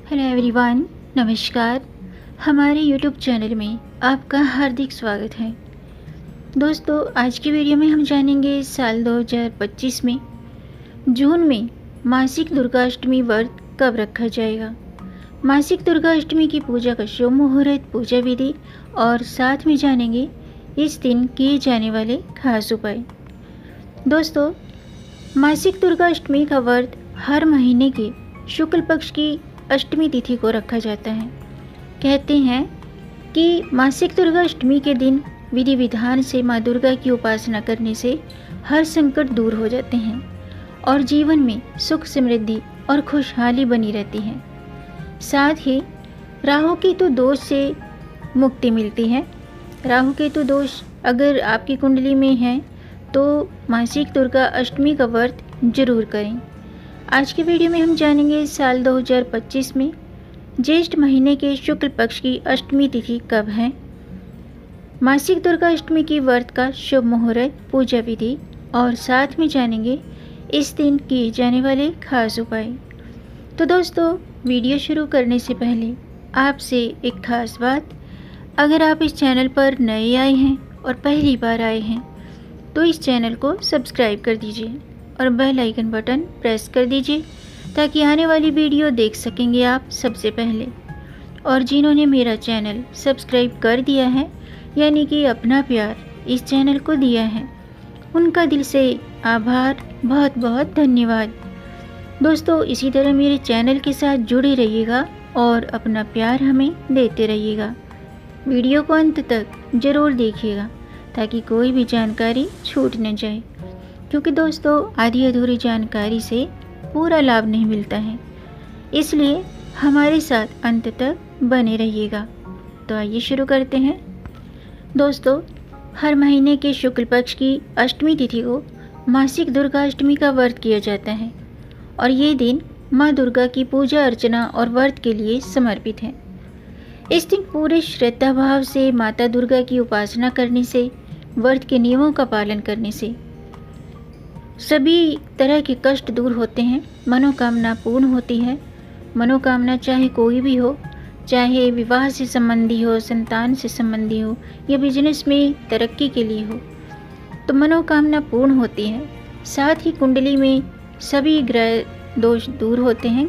Hello everyone, नमस्कार। हमारे YouTube channel में आपका हार्दिक स्वागत है। दोस्तों, आज की वीडियो में हम जानेंगे साल 2025 में जून में मासिक दुर्गाष्टमी व्रत कब रखा जाएगा, मासिक दुर्गाष्टमी की पूजा का शुभ मुहूर्त, पूजा विधि और साथ में जानेंगे इस दिन किए जाने वाले खास उपाय। दोस्तों, मासिक दुर्गाष्टमी का व्रत हर महीने के शुक्ल पक्ष की अष्टमी तिथि को रखा जाता है। कहते हैं कि मासिक दुर्गाष्टमी के दिन विधि विधान से माँ दुर्गा की उपासना करने से हर संकट दूर हो जाते हैं और जीवन में सुख समृद्धि और खुशहाली बनी रहती है। साथ ही राहु केतु दोष से मुक्ति मिलती है। राहु केतु दोष अगर आपकी कुंडली में है तो मासिक दुर्गा अष्टमी का व्रत जरूर करें। आज की वीडियो में हम जानेंगे साल 2025 में ज्येष्ठ महीने के शुक्ल पक्ष की अष्टमी तिथि कब है, मासिक दुर्गा अष्टमी की व्रत का शुभ मुहूर्त, पूजा विधि और साथ में जानेंगे इस दिन किए जाने वाले खास उपाय। तो दोस्तों, वीडियो शुरू करने से पहले आपसे एक खास बात, अगर आप इस चैनल पर नए आए हैं और पहली बार आए हैं तो इस चैनल को सब्सक्राइब कर दीजिए और बेल आइकन बटन प्रेस कर दीजिए ताकि आने वाली वीडियो देख सकेंगे आप सबसे पहले। और जिन्होंने मेरा चैनल सब्सक्राइब कर दिया है यानी कि अपना प्यार इस चैनल को दिया है, उनका दिल से आभार, बहुत बहुत धन्यवाद। दोस्तों, इसी तरह मेरे चैनल के साथ जुड़े रहिएगा और अपना प्यार हमें देते रहिएगा। वीडियो को अंत तक ज़रूर देखिएगा ताकि कोई भी जानकारी छूट न जाए, क्योंकि दोस्तों आधी अधूरी जानकारी से पूरा लाभ नहीं मिलता है, इसलिए हमारे साथ अंत तक बने रहिएगा। तो आइए शुरू करते हैं। दोस्तों, हर महीने के शुक्ल पक्ष की अष्टमी तिथि को मासिक दुर्गा अष्टमी का व्रत किया जाता है और ये दिन माँ दुर्गा की पूजा अर्चना और व्रत के लिए समर्पित है। इस दिन पूरे श्रद्धा भाव से माता दुर्गा की उपासना करने से, व्रत के नियमों का पालन करने से सभी तरह के कष्ट दूर होते हैं, मनोकामना पूर्ण होती है। मनोकामना चाहे कोई भी हो, चाहे विवाह से संबंधी हो, संतान से संबंधी हो या बिजनेस में तरक्की के लिए हो, तो मनोकामना पूर्ण होती है। साथ ही कुंडली में सभी ग्रह दोष दूर होते हैं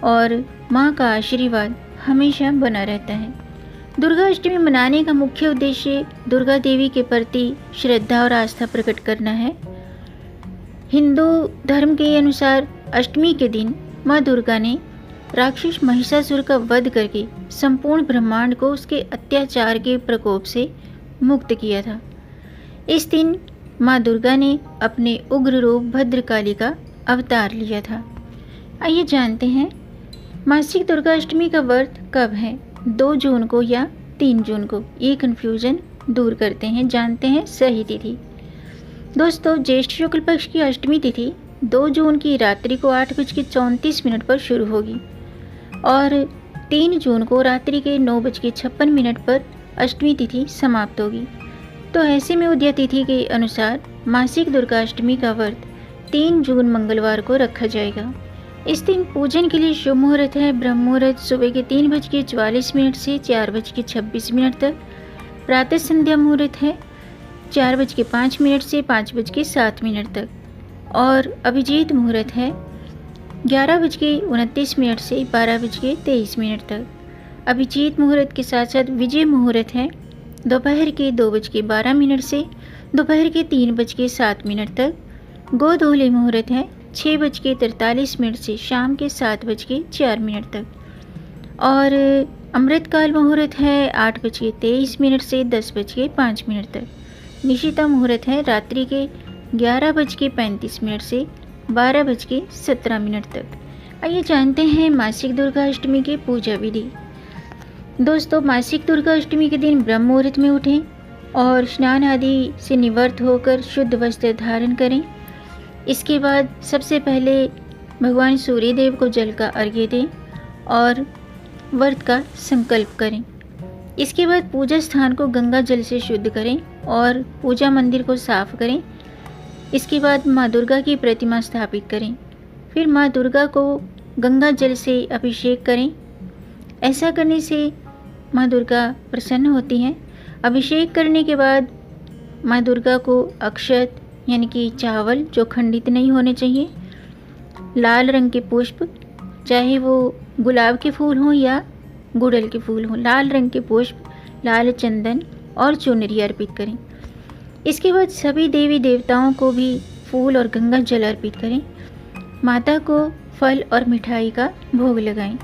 और माँ का आशीर्वाद हमेशा बना रहता है। दुर्गा अष्टमी मनाने का मुख्य उद्देश्य दुर्गा देवी के प्रति श्रद्धा और आस्था प्रकट करना है। हिंदू धर्म के अनुसार अष्टमी के दिन माँ दुर्गा ने राक्षस महिषासुर का वध करके संपूर्ण ब्रह्मांड को उसके अत्याचार के प्रकोप से मुक्त किया था। इस दिन माँ दुर्गा ने अपने उग्र रूप भद्रकाली का अवतार लिया था। आइए जानते हैं मासिक दुर्गा अष्टमी का व्रत कब है, 2 जून को या 3 जून को। ये कन्फ्यूजन दूर करते हैं, जानते हैं सही तिथि। दोस्तों, ज्येष्ठ शुक्ल पक्ष की अष्टमी तिथि 2 जून की रात्रि को 8:34 पर शुरू होगी और 3 जून को रात्रि के 9:56 पर अष्टमी तिथि समाप्त होगी। तो ऐसे में उदय तिथि के अनुसार मासिक दुर्गा अष्टमी का व्रत 3 जून मंगलवार को रखा जाएगा। इस दिन पूजन के लिए शुभ मुहूर्त है ब्रह्म मुहूर्त सुबह के 3:44 से 4:26 तक। प्रातः संध्या मुहूर्त है 4:05 से 5:07 तक और अभिजीत मुहूर्त है 11:29 से 12:23 तक। अभिजीत मुहूर्त के साथ साथ विजय मुहूर्त है दोपहर के 2:12 से दोपहर के 3:07 तक। गोधूली मुहूर्त है 6:43 से शाम के 7:04 तक और अमृतकाल मुहूर्त है 8:23 से 10:05 तक। निशिता मुहूर्त है रात्रि के 11:35 से 12:17 तक। आइए जानते हैं मासिक दुर्गा अष्टमी के पूजा विधि। दोस्तों, मासिक दुर्गा अष्टमी के दिन ब्रह्म मुहूर्त में उठें और स्नान आदि से निवृत्त होकर शुद्ध वस्त्र धारण करें। इसके बाद सबसे पहले भगवान सूर्यदेव को जल का अर्घ्य दें और व्रत का संकल्प करें। इसके बाद पूजा स्थान को गंगा जल से शुद्ध करें और पूजा मंदिर को साफ करें। इसके बाद माँ दुर्गा की प्रतिमा स्थापित करें। फिर माँ दुर्गा को गंगा जल से अभिषेक करें ऐसा करने से माँ दुर्गा प्रसन्न होती हैं। अभिषेक करने के बाद माँ दुर्गा को अक्षत यानी कि चावल जो खंडित नहीं होने चाहिए, लाल रंग के पुष्प, चाहे वो गुलाब के फूल हों या गुड़हल के फूल हों, लाल रंग के पुष्प, लाल चंदन और चुनरी अर्पित करें। इसके बाद सभी देवी देवताओं को भी फूल और गंगा जल अर्पित करें। माता को फल और मिठाई का भोग लगाएं।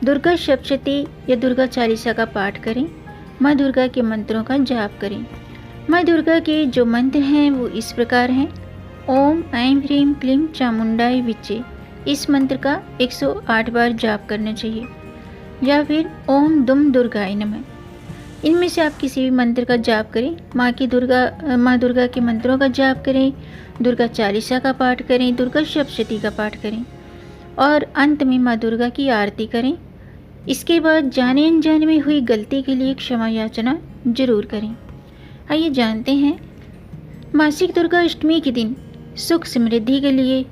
दुर्गा सप्तशती या दुर्गा चालीसा का पाठ करें। माँ दुर्गा के मंत्रों का जाप करें। माँ दुर्गा के जो मंत्र हैं वो इस प्रकार हैं। ओम ऐं ह्रीं क्लीं चामुंडाय विच्चे, इस मंत्र का 108 बार जाप करना चाहिए, या फिर ओम दुम दुर्गाय नमः। इनमें से आप किसी भी मंत्र का जाप करें। माँ दुर्गा के मंत्रों का जाप करें, दुर्गा चालीसा का पाठ करें, दुर्गा सप्तशती का पाठ करें और अंत में माँ दुर्गा की आरती करें। इसके बाद जाने अनजाने में हुई गलती के लिए क्षमा याचना जरूर करें। आइए जानते हैं मासिक दुर्गा अष्टमी के दिन सुख समृद्धि के लिए,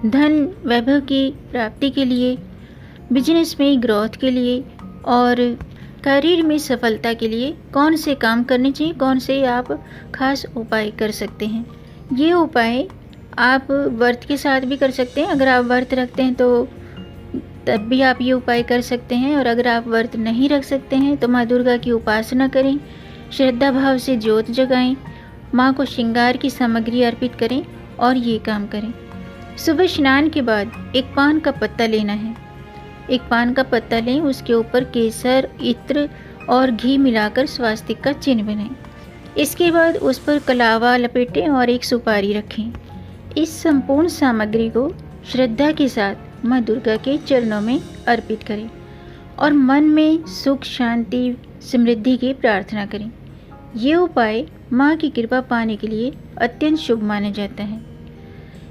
धन वैभव की प्राप्ति के लिए, बिजनेस में ग्रोथ के लिए और करियर में सफलता के लिए कौन से काम करने चाहिए, कौन से आप खास उपाय कर सकते हैं। ये उपाय आप व्रत के साथ भी कर सकते हैं। अगर आप व्रत रखते हैं तो तब भी आप ये उपाय कर सकते हैं, और अगर आप व्रत नहीं रख सकते हैं तो माँ दुर्गा की उपासना करें, श्रद्धा भाव से ज्योत जगाएं, माँ को श्रृंगार की सामग्री अर्पित करें और ये काम करें। सुबह स्नान के बाद एक पान का पत्ता लेना है। एक पान का पत्ता लें, उसके ऊपर केसर, इत्र और घी मिलाकर स्वास्तिक का चिन्ह बनाएं। इसके बाद उस पर कलावा लपेटें और एक सुपारी रखें। इस संपूर्ण सामग्री को श्रद्धा के साथ माँ दुर्गा के चरणों में अर्पित करें और मन में सुख, शांति, समृद्धि की प्रार्थना करें। ये उपाय माँ की कृपा पाने के लिए अत्यंत शुभ माना जाता है।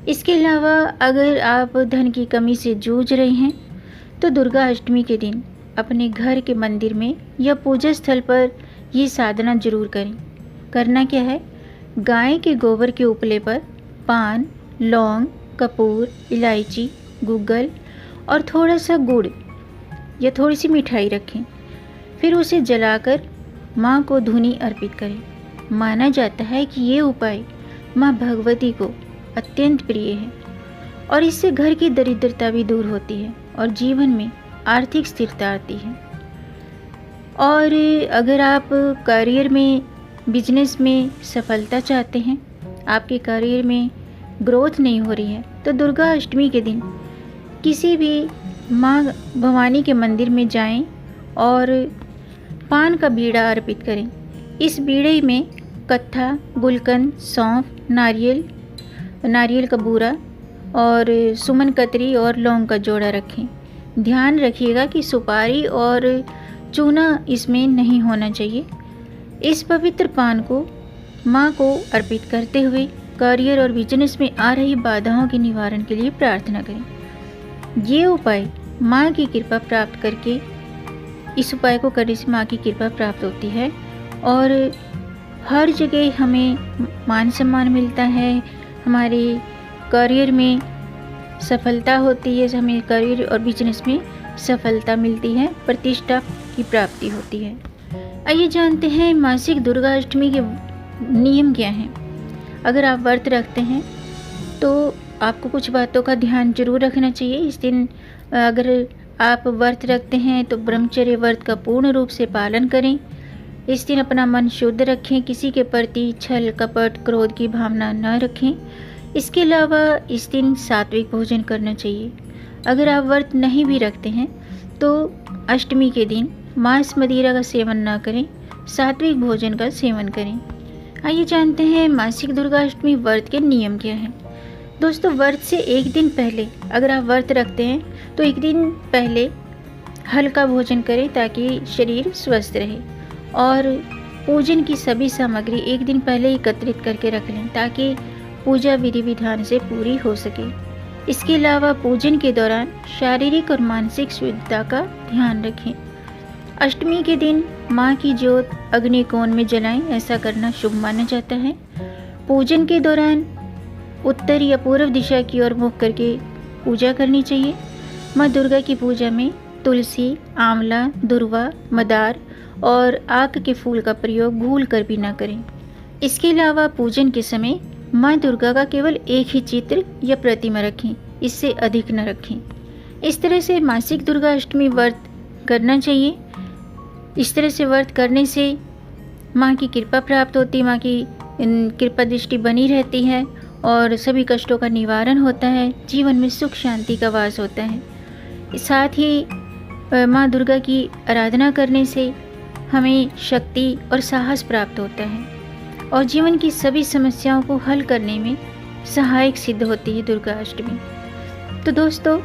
इसके अलावा अगर आप धन की कमी से जूझ रहे हैं तो दुर्गा अष्टमी के दिन अपने घर के मंदिर में या पूजा स्थल पर ये साधना जरूर करें। करना क्या है, गाय के गोबर के उपले पर पान, लौंग, कपूर, इलायची, गूगल और थोड़ा सा गुड़ या थोड़ी सी मिठाई रखें। फिर उसे जलाकर माँ को धूनी अर्पित करें। माना जाता है कि ये उपाय माँ भगवती को अत्यंत प्रिय है और इससे घर की दरिद्रता भी दूर होती है और जीवन में आर्थिक स्थिरता आती है। और अगर आप करियर में, बिजनेस में सफलता चाहते हैं, आपके करियर में ग्रोथ नहीं हो रही है, तो दुर्गा अष्टमी के दिन किसी भी माँ भवानी के मंदिर में जाएं और पान का बीड़ा अर्पित करें। इस बीड़े में कत्था, गुलकंद, सौंफ, नारियल का बूरा और सुमन कतरी और लौंग का जोड़ा रखें। ध्यान रखिएगा कि सुपारी और चूना इसमें नहीं होना चाहिए। इस पवित्र पान को माँ को अर्पित करते हुए करियर और बिजनेस में आ रही बाधाओं के निवारण के लिए प्रार्थना करें। ये उपाय माँ की कृपा प्राप्त करके, इस उपाय को करने से माँ की कृपा प्राप्त होती है और हर जगह हमें मान सम्मान मिलता है, हमारे करियर में सफलता होती है, हमें करियर और बिजनेस में सफलता मिलती है, प्रतिष्ठा की प्राप्ति होती है। आइए जानते हैं मासिक दुर्गा अष्टमी के नियम क्या हैं। अगर आप व्रत रखते हैं तो आपको कुछ बातों का ध्यान जरूर रखना चाहिए। इस दिन अगर आप व्रत रखते हैं तो ब्रह्मचर्य व्रत का पूर्ण रूप से पालन करें। इस दिन अपना मन शुद्ध रखें, किसी के प्रति छल, कपट, क्रोध की भावना न रखें। इसके अलावा इस दिन सात्विक भोजन करना चाहिए। अगर आप व्रत नहीं भी रखते हैं तो अष्टमी के दिन मांस मदिरा का सेवन न करें, सात्विक भोजन का सेवन करें। आइए जानते हैं मासिक दुर्गा अष्टमी व्रत के नियम क्या हैं। दोस्तों, व्रत से एक दिन पहले, अगर आप व्रत रखते हैं तो एक दिन पहले हल्का भोजन करें ताकि शरीर स्वस्थ रहे, और पूजन की सभी सामग्री एक दिन पहले एकत्रित करके रख लें ताकि पूजा विधि विधान से पूरी हो सके। इसके अलावा पूजन के दौरान शारीरिक और मानसिक शुद्धता का ध्यान रखें। अष्टमी के दिन माँ की ज्योत अग्निकोण में जलाएं, ऐसा करना शुभ माना जाता है। पूजन के दौरान उत्तर या पूर्व दिशा की ओर मुख करके पूजा करनी चाहिए। माँ दुर्गा की पूजा में तुलसी, आंवला, दुर्वा, मदार और आक के फूल का प्रयोग भूल कर भी न करें। इसके अलावा पूजन के समय माँ दुर्गा का केवल एक ही चित्र या प्रतिमा रखें, इससे अधिक न रखें। इस तरह से मासिक दुर्गा अष्टमी व्रत करना चाहिए। इस तरह से व्रत करने से माँ की कृपा प्राप्त होती, माँ की कृपा दृष्टि बनी रहती है और सभी कष्टों का निवारण होता है, जीवन में सुख शांति का वास होता है। साथ ही माँ दुर्गा की आराधना करने से हमें शक्ति और साहस प्राप्त होता है और जीवन की सभी समस्याओं को हल करने में सहायक सिद्ध होती है दुर्गा अष्टमी। तो दोस्तों,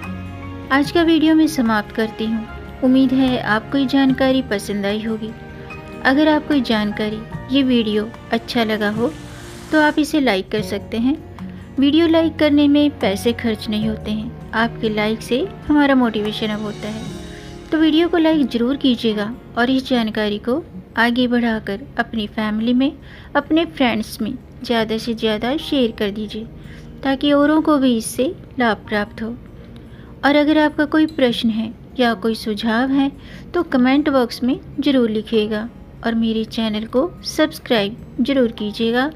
आज का वीडियो मैं समाप्त करती हूँ। उम्मीद है आपको ये जानकारी पसंद आई होगी। अगर आपको ये जानकारी, ये वीडियो अच्छा लगा हो तो आप इसे लाइक कर सकते हैं। वीडियो लाइक करने में पैसे खर्च नहीं होते हैं, आपके लाइक से हमारा मोटिवेशन अप होता है। तो वीडियो को लाइक ज़रूर कीजिएगा और इस जानकारी को आगे बढ़ाकर अपनी फैमिली में, अपने फ्रेंड्स में ज़्यादा से ज़्यादा शेयर कर दीजिए ताकि औरों को भी इससे लाभ प्राप्त हो। और अगर आपका कोई प्रश्न है या कोई सुझाव है तो कमेंट बॉक्स में ज़रूर लिखिएगा और मेरे चैनल को सब्सक्राइब ज़रूर कीजिएगा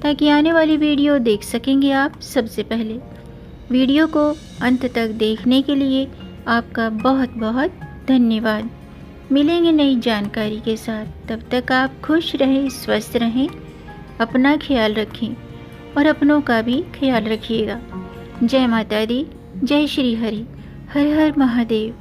ताकि आने वाली वीडियो देख सकेंगे आप सबसे पहले। वीडियो को अंत तक देखने के लिए आपका बहुत बहुत धन्यवाद। मिलेंगे नई जानकारी के साथ, तब तक आप खुश रहें, स्वस्थ रहें, अपना ख्याल रखें और अपनों का भी ख्याल रखिएगा। जय माता दी, जय श्री हरि, हर हर महादेव।